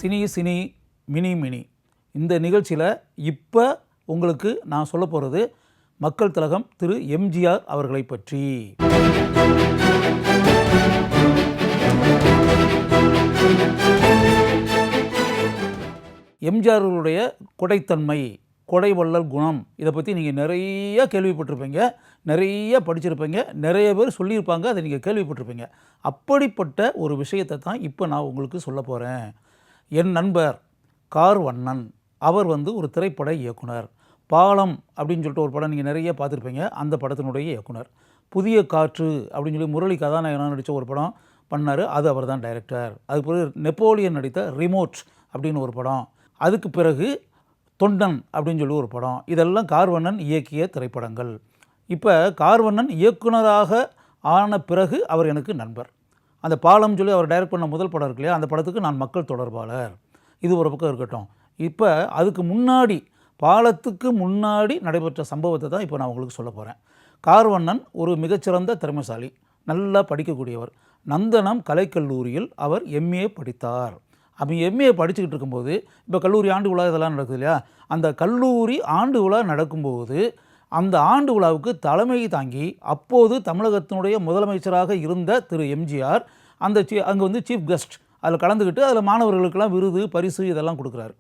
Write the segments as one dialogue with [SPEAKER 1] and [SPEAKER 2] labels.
[SPEAKER 1] Cine cine mini mini இந்த நிகழ்ச்சியில் இப்போ உங்களுக்கு நான் சொல்ல போகிறது மக்கள் திலகம் திரு எம்ஜிஆர் அவர்களை பற்றி. எம்ஜிஆர்களுடைய கொடைத்தன்மை, கொடைவள்ளல் குணம், இதை பற்றி நீங்கள் நிறைய கேள்விப்பட்டிருப்பீங்க, நிறைய படிச்சிருப்பீங்க, நிறைய பேர் சொல்லியிருப்பாங்க, அதை நீங்கள் கேள்விப்பட்டிருப்பீங்க. அப்படிப்பட்ட ஒரு விஷயத்தை தான் இப்போ நான் உங்களுக்கு சொல்ல போகிறேன். என் நண்பர் கார்வண்ணன் அவர் ஒரு திரைப்பட இயக்குனர். பாலம் அப்படின்னு சொல்லிட்டு ஒரு படம் நீங்கள் நிறைய பார்த்துருப்பீங்க, அந்த படத்தினுடைய இயக்குனர். புதிய காற்று அப்படின்னு சொல்லி முரளி கதாநாயகனாக நடித்த ஒரு படம் பண்ணார், அது அவர் தான் டைரக்டர். அதுக்கு பிறகு நெப்போலியன் நடித்த ரிமோட் அப்படின்னு ஒரு படம், அதுக்கு பிறகு தொண்டன் அப்படின்னு சொல்லி ஒரு படம். இதெல்லாம் கார்வண்ணன் இயக்கிய திரைப்படங்கள். இப்போ கார்வண்ணன் இயக்குனராக ஆன பிறகு அவர் எனக்கு நண்பர். அந்த பாலம் சொல்லி அவர் டைரக்ட் பண்ண முதல் படம் இருக்கு இல்லையா, அந்த படத்துக்கு நான் மக்கள் தொடர்பாளர். இது ஒரு பக்கம் இருக்கட்டும். இப்போ அதுக்கு முன்னாடி, பாலத்துக்கு முன்னாடி நடைபெற்ற சம்பவத்தை தான் இப்போ நான் உங்களுக்கு சொல்ல போகிறேன். கார்வண்ணன் ஒரு மிகச்சிறந்த திறமைசாலி, நல்லா படிக்கக்கூடியவர். நந்தனம் கலைக்கல்லூரியில் அவர் எம்ஏ படித்தார். அவன் எம்ஏ படிச்சுக்கிட்டு இருக்கும்போது, இப்போ கல்லூரி ஆண்டு விழா இதெல்லாம் நடக்குது இல்லையா, அந்த கல்லூரி ஆண்டு விழா நடக்கும்போது அந்த ஆண்டு விழாவுக்கு தலைமை தாங்கி அப்போது தமிழகத்தினுடைய முதலமைச்சராக இருந்த திரு எம்ஜிஆர் அங்கே சீஃப் கெஸ்ட் அதில் கலந்துக்கிட்டு அதில் மாணவர்களுக்கெல்லாம் விருது பரிசு இதெல்லாம் கொடுக்குறாரு.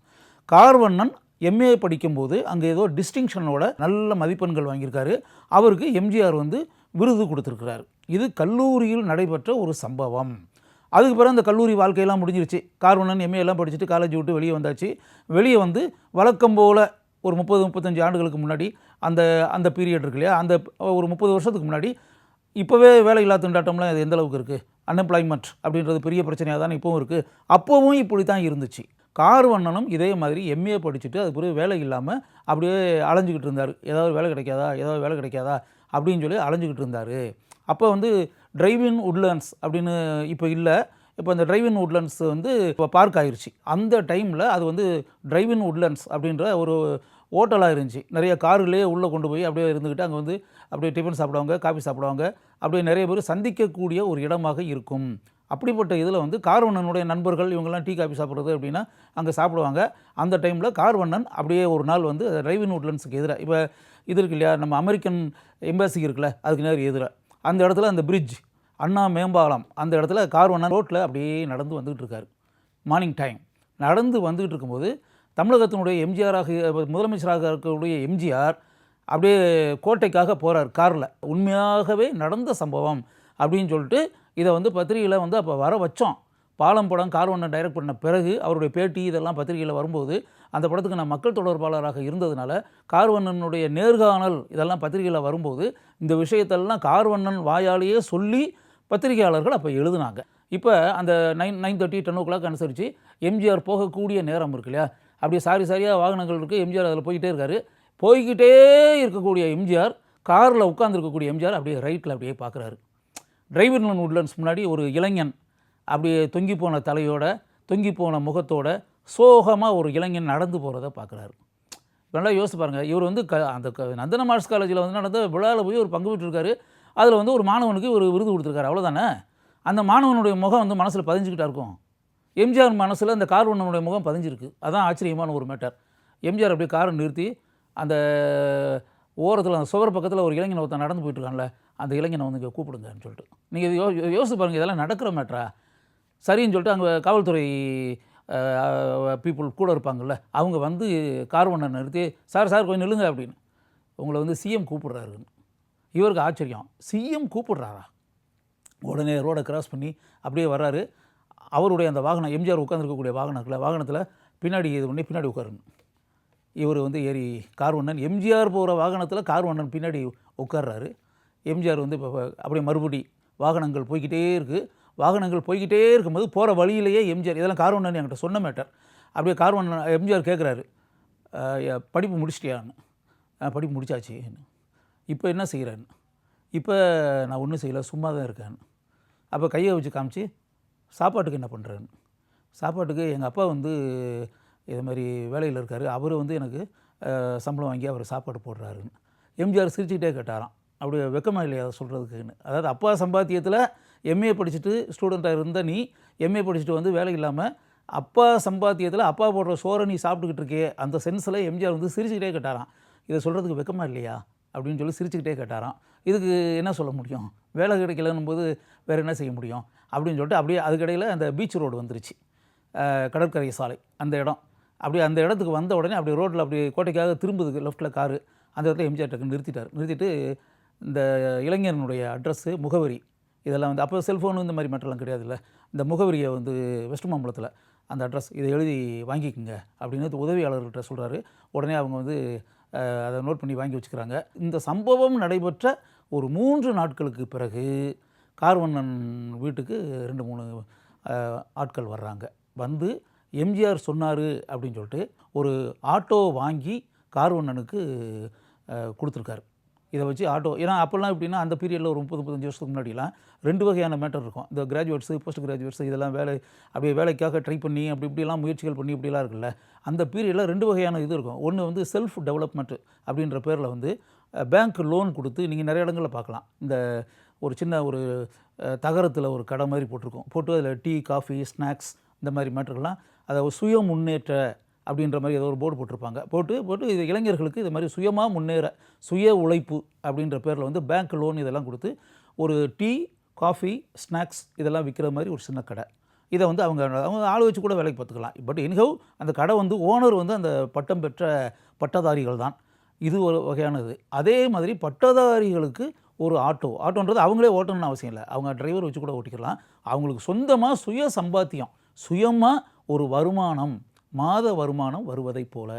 [SPEAKER 1] கார்வண்ணன் எம்ஏ படிக்கும்போது அங்கே ஏதோ டிஸ்டிங்ஷனோட நல்ல மதிப்பெண்கள் வாங்கியிருக்காரு. அவருக்கு எம்ஜிஆர் விருது கொடுத்துருக்கிறார். இது கல்லூரியில் நடைபெற்ற ஒரு சம்பவம். அதுக்கு பிறகு அந்த கல்லூரி வாழ்க்கையெல்லாம் முடிஞ்சிருச்சு. கார்வண்ணன் எம்ஏ எல்லாம் படிச்சுட்டு காலேஜ் விட்டு வெளியே வந்தாச்சு. வெளியே வழக்கம் போல் ஒரு 30-35 ஆண்டுகளுக்கு முன்னாடி அந்த அந்த பீரியட் இருக்கு இல்லையா, அந்த ஒரு 30 வருஷத்துக்கு முன்னாடி இப்போவே வேலையில்லா திண்டாட்டம்லாம் அது எந்த அளவுக்கு இருக்குது, அன்எம்ப்ளாய்மெண்ட் அப்படின்றது பெரிய பிரச்சனையாக தானே இப்போவும் இருக்குது. அப்போவும் இப்படி தான் இருந்துச்சு. கார்வண்ணனும் இதே மாதிரி எம்ஏ படிச்சுட்டு அது பிறகு வேலை இல்லாமல் அப்படியே அலைஞ்சிக்கிட்டு இருந்தார். ஏதாவது வேலை கிடைக்காதா அப்படின்னு சொல்லி அலைஞ்சிக்கிட்டு இருந்தார். அப்போ டிரைவின் உட்லண்ட்ஸ் அப்படின்னு இப்போ இல்லை, இப்போ அந்த டிரைவின் உட்லண்ட்ஸ் இப்போ பார்க் ஆயிடுச்சு. அந்த டைமில் அது டிரைவின் உட்லண்ட்ஸ் அப்படின்ற ஒரு ஹோட்டலாக இருந்துச்சு. நிறைய கார்களே உள்ளே கொண்டு போய் அப்படியே இருந்துக்கிட்டு அங்கே அப்படியே டிஃபன் சாப்பிடுவாங்க, காஃபி சாப்பிடுவாங்க, அப்படியே நிறைய பேர் சந்திக்கக்கூடிய ஒரு இடமாக இருக்கும். அப்படிப்பட்ட இதில் கார்வண்ணனுடைய நண்பர்கள் இவங்கெல்லாம் டீ காஃபி சாப்பிட்றது அப்படின்னா அங்கே சாப்பிடுவாங்க. அந்த டைமில் கார்வண்ணன் அப்படியே ஒரு நாள் டிரைவின் உட்லண்ட்ஸுக்கு எதிராக, இப்போ இது இருக்கு இல்லையா, நம்ம அமெரிக்கன் எம்பேசி இருக்குல்ல, அதுக்கு நேரம் எதிராக அந்த இடத்துல அந்த பிரிட்ஜ் அண்ணா மேம்பாலம், அந்த இடத்துல கார்வண்ணன் ரோட்டில் அப்படியே நடந்து வந்துக்கிட்டு இருக்கார். மார்னிங் டைம் நடந்து வந்துக்கிட்டு இருக்கும்போது தமிழகத்தினுடைய எம்ஜிஆராக முதலமைச்சராக இருக்கக்கூடிய எம்ஜிஆர் அப்படியே கோட்டைக்காக போகிறார் காரில். உண்மையாகவே நடந்த சம்பவம் அப்படின்னு சொல்லிட்டு இதை பத்திரிகையில் அப்போ வர வச்சோம். பாலம் படம் கார்வண்ணன் டைரக்ட் பண்ண பிறகு அவருடைய பேட்டி இதெல்லாம் பத்திரிகையில் வரும்போது, அந்த படத்துக்கு நான் மக்கள் தொடர்பாளராக இருந்ததுனால கார்வண்ணனுடைய நேர்காணல் இதெல்லாம் பத்திரிகையில் வரும்போது இந்த விஷயத்தெல்லாம் கார்வண்ணன் வாயாலேயே சொல்லி பத்திரிகையாளர்கள் அப்போ எழுதுனாங்க. இப்போ அந்த 9:30 10 o'clock அனுசரித்து எம்ஜிஆர் போகக்கூடிய நேரம் இருக்கு இல்லையா, அப்படியே சாரியாக வாகனங்கள் இருக்குது, எம்ஜிஆர் அதில் போய்கிட்டே இருக்கார். போய்கிட்டே இருக்கக்கூடிய எம்ஜிஆர், காரில் உட்காந்துருக்கக்கூடிய எம்ஜிஆர் அப்படியே ரைட்டில் அப்படியே பார்க்குறாரு. டிரைவின் உட்லண்ட்ஸ் முன்னாடி ஒரு இளைஞன் அப்படியே தொங்கி போன தலையோட, தொங்கி போன முகத்தோட, சோகமாக ஒரு இளைஞன் நடந்து போகிறத பார்க்குறாரு. நல்லா யோசிச்சு பாருங்கள். இவர் அந்த நந்தனம் ஆர்ட்ஸ் காலேஜில் நடந்த விழாவில் போய் ஒரு பங்கு பெற்றிருக்காரு. அதில் ஒரு மாணவனுக்கு ஒரு விருது கொடுத்துருக்காரு, அவ்வளோதானே. அந்த மாணவனுடைய முகம் மனசில் பதிஞ்சுக்கிட்டா இருக்கும். எம்ஜிஆர் மனசில் அந்த கார்வண்ணனுடைய முகம் பதிஞ்சிருக்கு. அதான் ஆச்சரியமான ஒரு மேட்டர். எம்ஜிஆர் அப்படியே காரை நிறுத்தி அந்த ஓரத்தில் அந்த சுவர் பக்கத்தில் ஒரு இளைஞனை ஒருத்தன் நடந்து போயிட்டுருக்கான்ல, அந்த இளைஞனை இங்கே கூப்பிடுங்கன்னு சொல்லிட்டு. நீங்கள் யோசிச்சு பாருங்கள், இதெல்லாம் நடக்கிற மேட்டரா? சரின்னு சொல்லிட்டு அங்கே காவல்துறை பீப்புள் கூட இருப்பாங்கள்ல, அவங்க கார்வண்ணனை நிறுத்தி, சார் கொஞ்சம் நில்லுங்க அப்படின்னு, உங்களை சிஎம் கூப்பிடுறாருன்னு. இவருக்கு ஆச்சரியம், சிஎம் கூப்பிடுறாரா? உடனே ரோடை கிராஸ் பண்ணி அப்படியே வர்றாரு. அவருடைய அந்த வாகனம், எம்ஜிஆர் உட்காந்துருக்கக்கூடிய வாகனத்தில் பின்னாடி இது பண்ணி பின்னாடி உட்காருன்னு. இவர் ஏறி கார்வண்ணன் எம்ஜிஆர் போகிற வாகனத்தில் கார்வண்ணன் பின்னாடி உட்கார்றாரு. எம்ஜிஆர் இப்போ அப்படியே மறுபடி வாகனங்கள் போய்கிட்டே இருக்குது. வாகனங்கள் போய்கிட்டே இருக்கும்போது போகிற வழியிலேயே எம்ஜிஆர், இதெல்லாம் கார்வண்ணன் என்கிட்ட சொன்ன மேட்டர். அப்படியே கார்வண்ணன் எம்ஜிஆர் கேட்குறாரு, படிப்பு முடிச்சிட்டியான்னு. படிப்பு முடிச்சாச்சு. இப்போ என்ன செய்கிறேன்னு? இப்போ நான் ஒன்றும் செய்யலை, சும்மா தான் இருக்கேன். அப்போ கையை வச்சு காமிச்சு, சாப்பாட்டுக்கு என்ன பண்ணுறேன்னு. சாப்பாட்டுக்கு எங்கள் அப்பா இது மாதிரி வேலையில் இருக்கார், அவர் எனக்கு சம்பளம் வாங்கி அவர் சாப்பாடு போடுறாருன்னு. எம்ஜிஆர் சிரிச்சுக்கிட்டே கேட்டாராம், அப்படியே வெக்கமாக இல்லையா அதை சொல்கிறதுக்குன்னு. அதாவது அப்பா சம்பாத்தியத்தில் எம்ஏ படிச்சுட்டு ஸ்டூடெண்ட்டாக இருந்த நீ எம்ஏ படிச்சுட்டு வேலை இல்லாமல் அப்பா சம்பாத்தியத்தில் அப்பா போடுற சோறை நீ சாப்பிட்டுக்கிட்டு இருக்கே, அந்த சென்ஸில் எம்ஜிஆர் வந்து சிரிச்சுக்கிட்டே கேட்டாராம். இதை சொல்கிறதுக்கு வெக்கமா இல்லையா அப்படின்னு சொல்லி சிரிச்சுக்கிட்டே கேட்டாராம். இதுக்கு என்ன சொல்ல முடியும்? வேலை கிடைக்கலன்னும் போது வேறு என்ன செய்ய முடியும் அப்படின்னு சொல்லிட்டு அப்படியே அதுக்கிடையில் அந்த பீச் ரோடு வந்துருச்சு, கடற்கரை சாலை அந்த இடம். அப்படியே அந்த இடத்துக்கு வந்த உடனே அப்படியே ரோட்டில் அப்படியே கோட்டைக்காக திரும்புதுக்கு லெஃப்ட்டில் காரு. அந்த இடத்துல எம்ஜிஆர் டக்குன்னு நிறுத்திட்டு இந்த இளைஞனுடைய அட்ரஸ்ஸு, முகவரி இதெல்லாம் வந்து அப்போ செல்ஃபோனு இந்த மாதிரி மேட்டர்லாம் கிடையாதுல்ல. இந்த முகவரியை வந்து வெஸ்ட் மாம்பலத்தில் அந்த அட்ரஸ் இதை எழுதி வாங்கிக்கோங்க அப்படின்னு உதவியாளர்கிட்ட சொல்கிறாரு. உடனே அவங்க வந்து அதை நோட் பண்ணி வாங்கி வச்சுக்கிறாங்க. இந்த சம்பவம் நடைபெற்ற ஒரு 3 நாட்களுக்கு பிறகு கார்வண்ணன் வீட்டுக்கு 2-3 ஆட்கள் வர்றாங்க. வந்து எம்ஜிஆர் சொன்னார் அப்படின்னு சொல்லிட்டு ஒரு ஆட்டோ வாங்கி கார்வண்ணனுக்கு கொடுத்துருக்காரு. இதை வச்சு ஆட்டோ, ஏன்னா அப்போல்லாம் எப்படின்னா அந்த பீரியடில் ஒரு 30-35 வருஷத்துக்கு முன்னாடிலாம் 2 வகையான மேட்டர் இருக்கும். இந்த கிராஜுவேட்ஸு, போஸ்ட் கிராஜுவேட்ஸு இதெல்லாம் அப்படியே வேலைக்காக ட்ரை பண்ணி இப்படிலாம் முயற்சிகள் பண்ணி இப்படிலாம் இருக்குல்ல, அந்த பீரியடில் 2 வகையான இது இருக்கும். ஒன்று வந்து செல்ஃப் டெவலப்மெண்ட் அப்படின்ற பேரில் வந்து பேங்க் லோன் கொடுத்து நீங்கள் நிறைய இடங்களில் பார்க்கலாம். இந்த ஒரு சின்ன ஒரு தகரத்தில் ஒரு கடை மாதிரி போட்டு அதில் டீ, காஃபி, ஸ்நாக்ஸ் இந்த மாதிரி மேட்டர்கள்லாம் அதை சுய முன்னேற்ற அப்படின்ற மாதிரி ஏதோ ஒரு போர்டு போட்டிருப்பாங்க. போட்டு இது இளைஞர்களுக்கு இது மாதிரி சுயமாக முன்னேற சுய உழைப்பு அப்படின்ற பேரில் வந்து பேங்க் லோன் இதெல்லாம் கொடுத்து ஒரு டீ, காஃபி, ஸ்நாக்ஸ் இதெல்லாம் விற்கிற மாதிரி ஒரு சின்ன கடை. இதை வந்து அவங்க ஆள் வச்சு கூட வேலைக்கு பார்த்துக்கலாம். பட் எனிஹவ் அந்த கடை வந்து ஓனர் வந்து அந்த பட்டம் பெற்ற பட்டதாரிகள் தான். இது ஒரு வகையானது. அதே மாதிரி பட்டதாரிகளுக்கு ஒரு ஆட்டோன்றது அவங்களே ஓட்டணும்னு அவசியம் இல்லை. அவங்க டிரைவர் வச்சு கூட ஓட்டிக்கலாம். அவங்களுக்கு சொந்தமாக சுய சம்பாத்தியம், சுயமாக ஒரு வருமானம், மாத வருமானம் வருவதைப் போல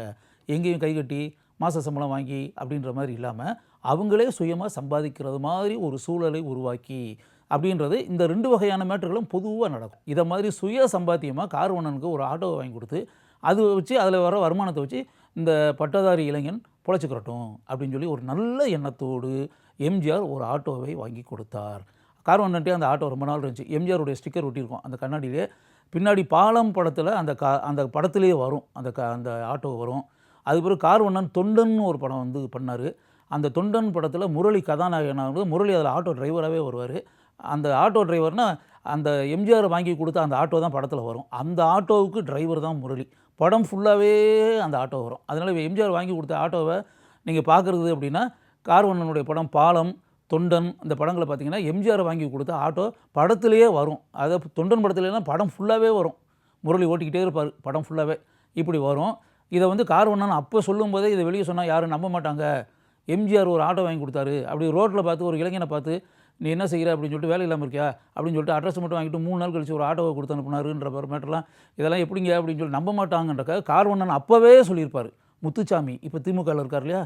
[SPEAKER 1] எங்கேயும் கைகட்டி மாத சம்பளம் வாங்கி அப்படின்ற மாதிரி இல்லாமல் அவங்களே சுயமாக சம்பாதிக்கிறது மாதிரி ஒரு சூழலை உருவாக்கி அப்படின்றது இந்த 2 வகையான மேட்டர்களும் பொதுவாக நடக்கும். இதை மாதிரி சுய சம்பாத்தியமாக கார்வண்ணனுக்கு ஒரு ஆட்டோவை வாங்கி கொடுத்து அது வச்சு அதில் வர வருமானத்தை வச்சு இந்த பட்டதாரி இளைஞன் பொழைச்சிக்கிறட்டும் அப்படின்னு சொல்லி ஒரு நல்ல எண்ணத்தோடு எம்ஜிஆர் ஒரு ஆட்டோவை வாங்கி கொடுத்தார். கார்வண்ணன்ட்டே அந்த ஆட்டோ ரொம்ப நாள் இருந்துச்சு. எம்ஜிஆருடைய ஸ்டிக்கர் ஒட்டியிருக்கும் அந்த கண்ணாடியிலே. பின்னாடி பாலம் படத்தில் அந்த படத்துலேயே வரும் அந்த ஆட்டோ வரும். அது பிறகு கார்வண்ணன் தொண்டன்னு ஒரு படம் வந்து பண்ணார். அந்த தொண்டன் படத்தில் முரளி கதாநாயகனாக, முரளி அதில் ஆட்டோ டிரைவராகவே வருவார். அந்த ஆட்டோ டிரைவர்னால் அந்த எம்ஜிஆர் வாங்கி கொடுத்த அந்த ஆட்டோ தான் படத்தில் வரும். அந்த ஆட்டோவுக்கு டிரைவர் தான் முரளி. படம் ஃபுல்லாகவே அந்த ஆட்டோ வரும். அதனால் எம்ஜிஆர் வாங்கி கொடுத்த ஆட்டோவை நீங்கள் பார்க்குறது அப்படின்னா கார்வண்ணனுடைய படம் பாலம், தொண்டன் இந்த படங்களை பார்த்தீங்கன்னா எம்ஜிஆர் வாங்கி கொடுத்த ஆட்டோ படத்துலேயே வரும். அதை தொண்டன் படத்துலலாம் படம் ஃபுல்லாகவே வரும். முரளி ஓட்டிக்கிட்டே இருப்பார் படம் ஃபுல்லாகவே. இப்படி வரும். இதை வந்து கார்வண்ணன் அப்போ சொல்லும்போதே இதை வெளியே சொன்னால் யாரும் நம்ப மாட்டாங்க. எம்ஜிஆர் ஒரு ஆட்டோ வாங்கி கொடுத்தாரு. அப்படி ரோட்டில் பார்த்து ஒரு இளைஞனை பார்த்து நீ என்ன செய்கிற அப்படின்னு சொல்லிட்டு வேலை இல்லாமல் இருக்கியா அப்படின்னு சொல்லிட்டு அட்ரஸ் மட்டும் வாங்கிட்டு 3 நாள் கழிச்சு ஒரு ஆட்டோவை கொடுத்து அனுப்புனாருன்ற மேட்டர்லாம் இதெல்லாம் எப்படிங்க அப்படின்னு சொல்லி நம்ப மாட்டாங்கன்றக்காக கார்வண்ணன் அப்போவே சொல்லியிருப்பார். முத்துச்சாமி இப்போ திமுகவில் இருக்கார் இல்லையா,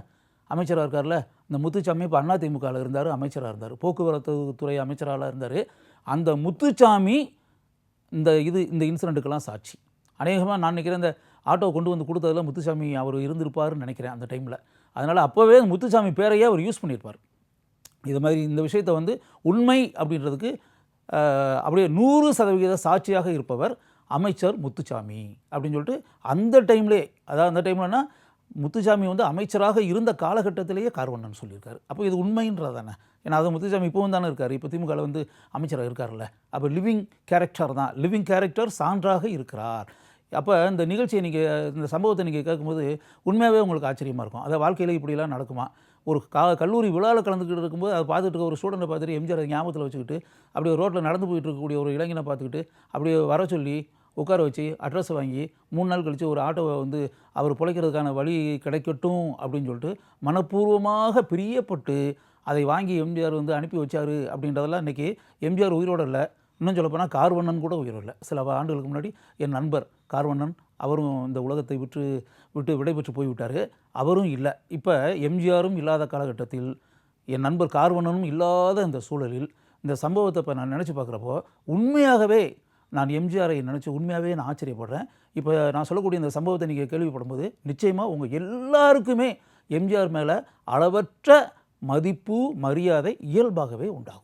[SPEAKER 1] அமைச்சராக இருக்கார்ல, இந்த முத்துச்சாமி இப்போ அண்ணா திமுகவில் இருந்தார், அமைச்சராக இருந்தார், போக்குவரத்து துறை அமைச்சராக இருந்தார். அந்த முத்துச்சாமி இந்த இன்சிடெண்ட்டுக்கெல்லாம் சாட்சி. அநேகமாக நான் நினைக்கிறேன் இந்த ஆட்டோ கொண்டு வந்து கொடுத்ததில் முத்துச்சாமி அவர் இருந்திருப்பார்னு நினைக்கிறேன் அந்த டைமில். அதனால் அப்போவே முத்துச்சாமி பேரையே அவர் யூஸ் பண்ணியிருப்பார். இது மாதிரி இந்த விஷயத்தை வந்து உண்மை அப்படின்றதுக்கு அப்படியே 100% சாட்சியாக இருப்பவர் அமைச்சர் முத்துச்சாமி அப்படின்னு சொல்லிட்டு அந்த டைம்லே, அதாவது அந்த டைம்லனா முத்துச்சாமி வந்து அமைச்சராக இருந்த காலகட்டத்திலேயே கார்வண்ணன் சொல்லியிருக்காரு. அப்போ இது உண்மைன்றது தானே. ஏன்னா அது முத்துச்சாமி இப்போவும் தானே இருக்கார், இப்போ திமுகவில் வந்து அமைச்சராக இருக்கார்ல. அப்போ லிவிங் கேரக்டர் தான், லிவிங் கேரக்டர் சான்றாக இருக்கிறார். அப்போ இந்த நிகழ்ச்சியை நீங்கள் இந்த சம்பவத்தை நீங்கள் கேட்கும்போது உண்மையாகவே உங்களுக்கு ஆச்சரியமாக இருக்கும். அதை வாழ்க்கையில் இப்படிலாம் நடக்குமா? ஒரு கல்லூரி விழாவில் கலந்துக்கிட்டு இருக்கும்போது அதை பார்த்துட்டு இருக்க ஒரு ஸ்டூடெண்ட்டை பார்த்துட்டு எம்ஜிஆர் அதை ஞாபகத்தில் வச்சுக்கிட்டு அப்படியே ரோட்டில் நடந்து போயிட்டு இருக்கக்கூடிய ஒரு இளைஞனை பார்த்துக்கிட்டு அப்படியே வர சொல்லி உட்கார வச்சு அட்ரஸ் வாங்கி 3 நாள் கழித்து ஒரு ஆட்டோவை வந்து அவர் பிழைக்கிறதுக்கான வழி கிடைக்கட்டும் அப்படின்னு சொல்லிட்டு மனப்பூர்வமாக பிரியப்பட்டு அதை வாங்கி எம்ஜிஆர் வந்து அனுப்பி வச்சார் அப்படின்றதெல்லாம் இன்றைக்கி எம்ஜிஆர் உயிரோடு இல்லை. இன்னும் சொல்லப்போனால் கார்வண்ணன் கூட உயிரோடு இல்லை. சில ஆண்டுகளுக்கு முன்னாடி என் நண்பர் கார்வண்ணன் அவரும் இந்த உலகத்தை விட்டு விடைபெற்று போய்விட்டார். அவரும் இல்லை. இப்போ எம்ஜிஆரும் இல்லாத காலகட்டத்தில் என் நண்பர் கார்வண்ணனும் இல்லாத இந்த சூழலில் இந்த சம்பவத்தை இப்போ நான் நினச்சி பார்க்குறப்போ உண்மையாகவே நான் எம்ஜிஆரை நினச்சி உண்மையாகவே நான் ஆச்சரியப்படுறேன். இப்போ நான் சொல்லக்கூடிய இந்த சம்பவத்தை நீங்கள் கேள்விப்படும்போது நிச்சயமாக உங்கள் எல்லாருக்குமே எம்ஜிஆர் மேலே அளவற்ற மதிப்பு, மரியாதை இயல்பாகவே உண்டாகும்.